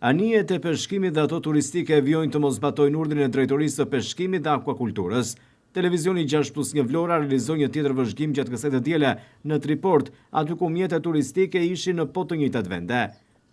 Anijet e peshkimit dhe ato turistike vjojnë të mos zbatojnë urdhrin e Drejtorisë së Peshkimit dhe Akvakulturës. Televizioni 6+1 Vlora realizoi një tjetër vëzhgim gjatë kësaj të diele në Triport, aty ku mjetet turistike ishin në po të njëjtat vende.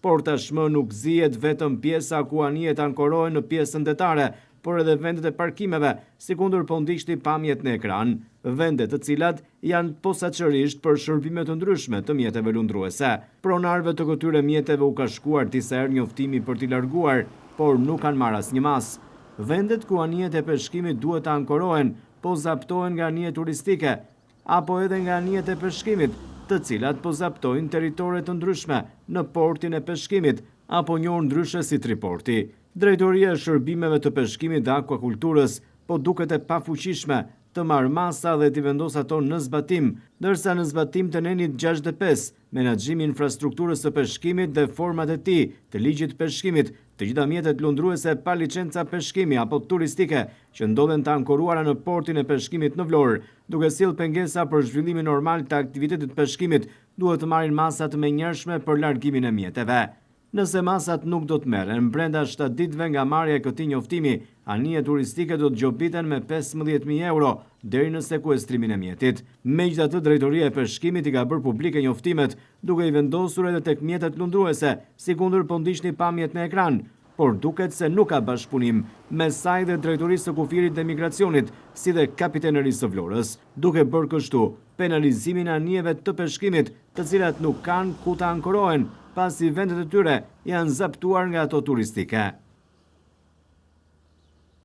Por tashmë nuk zihet vetëm pjesa ku anijet ankorohen në pjesën detare, por edhe vendet e parkimeve, sikundër po ndiqni pamjet në ekran, vende të cilat janë posaçërisht për shërbime të ndryshme të mjeteve lundruese. Pronarëve të këtyre mjeteve u ka shkuar disa herë njoftimi për t'i larguar, por nuk kanë marrë asnjë mas. Vendet ku anijet e peshkimit duhet të ankorohen, po zaptohen nga anijet turistike, apo edhe nga anijet e peshkimit, të cilat po zaptojnë teritore të ndryshme në portin e peshkimit, apo njohur ndryshe si Triporti. Drejtoria e Shërbimeve të Peshkimit dhe Akvakulturës po duket e pafuqishme të marrë masa dhe t'i vendos ato në zbatim, ndërsa në zbatim të nenit 65, menaxhimi i infrastrukturës së peshkimit dhe format e tij të ligjit peshkimit, të gjitha mjetet lundruese pa licenca peshkimi apo turistike që ndodhen të ankoruara në portin e peshkimit në Vlorë, duke sjellë pengesa për zhvillimin normal të aktivitetit peshkimit, duhet të marrin masa të menjëhershme për largimin e mjeteve. Nëse masat nuk do të merren brenda 7 ditëve nga marrja e këtij njoftimi, anijet turistike do të gjobiten me 15.000 euro deri në sekuestrimin e mjetit. Megjithatë, Drejtoria e Peshkimit i ka bërë publike njoftimet, duke i vendosur edhe tek mjetet lundruese, sikundër po ndiqni pamjet në ekran, por duket se nuk ka bashkëpunim me saj dhe Drejtorisë së Kufirit dhe Migracionit, si dhe Kapitanerisë së Vlorës, duke bërë kështu penalizimin e anijeve të peshkimit, të cilat nuk kanë ku të ankorohen, pasi vendet e tyre janë zaptuar nga ato turistike.